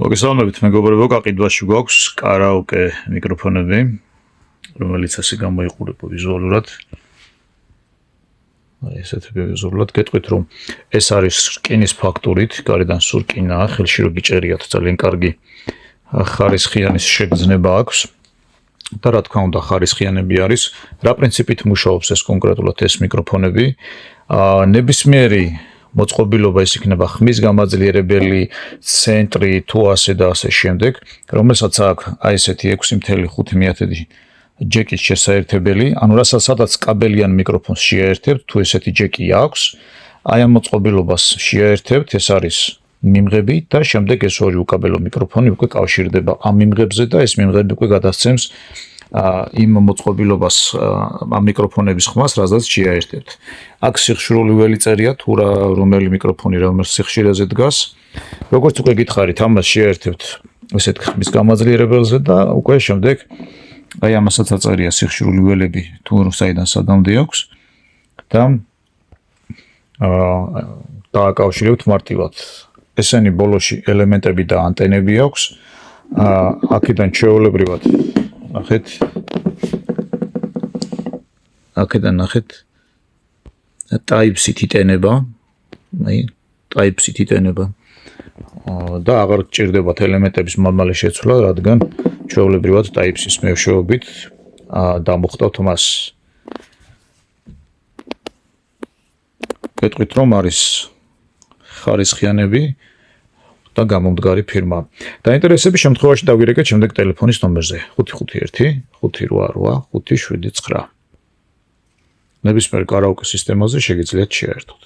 მოგესალმებით, მეგობრებო, გაყიდვაში გვაქვს კარაოკე მიკროფონები, რომელიც ასე გამოიყურება ვიზუალურად. ესეთები ვიზუალურად გეტყვით, რომ ეს არის რკინის ფაქტურით, გარედან სულ რკინაა, ხელში რო გიჭერიათ ძალიან კარგი ხარისხიანი შეგრძნება აქვს. და რა თქმა უნდა, ხარისხიანები არის. რა პრინციპით მუშაობს ეს კონკრეტულად ეს მიკროფონები? ნებისმიერი მოწყობილობა ეს იქნება ხმის გამაძლიერებელი ცენტრი თუ ასე და ასე შემდეგ, რომელსაც აქვს აი ესეთი 6.5 ჯეკის შესაერთებელი, ანუ სადაც კაბელიან მიკროფონს შეაერთებთ, თუ ესეთი ჯეკი აქვს, აი ამ მოწყობილობას შეაერთებთ, ეს არის მიმღები და შემდეგ ეს ორი უკაბელო მიკროფონი უკვე კავშირდება ამ მიმღებზე და ეს მიმღები უკვე გადასცემს იმ მოწყობილობას ამ მიკროფონების ხმას, რასაც შეაერთებთ. აქ სიხშირული ველიწერია, თუ რომელი მიკროფონი რომელ სიხშირეზე დგას. როგორც უკვე გითხარით, ამას შეაერთებთ ესეთ ხმის გამაძლიერებელზე და უკვე შემდეგ აი ამასაც აწერია სიხშირული ველები, თუ საიდან სადამდე აქვს და დააკავშირებთ მარტივად. ესენი ბოლოში ელემენტები და ანტენები აქვს. აქედან ჩვეულებრივად ნახეთ. აქედან ნახეთ. Type-C თიტენება, აი Type-C თიტენება. და აღარ გჭირდებათ ელემენტების მამალი შეცვლა, რადგან ჩვეულებრივად Type-C-ის მეშვეობით დამოხტავთ მას. გეტყვით, რომ არის ხარისხიანები და გამომდგარი ფირმა. დაინტერესების შემთხვევაში დავირეკეთ შემდეგ ტელეფონის ნომერზე 551 588 579. ნებისმიერ კარაოკე სისტემაზე შეგიძლიათ შეერთოთ.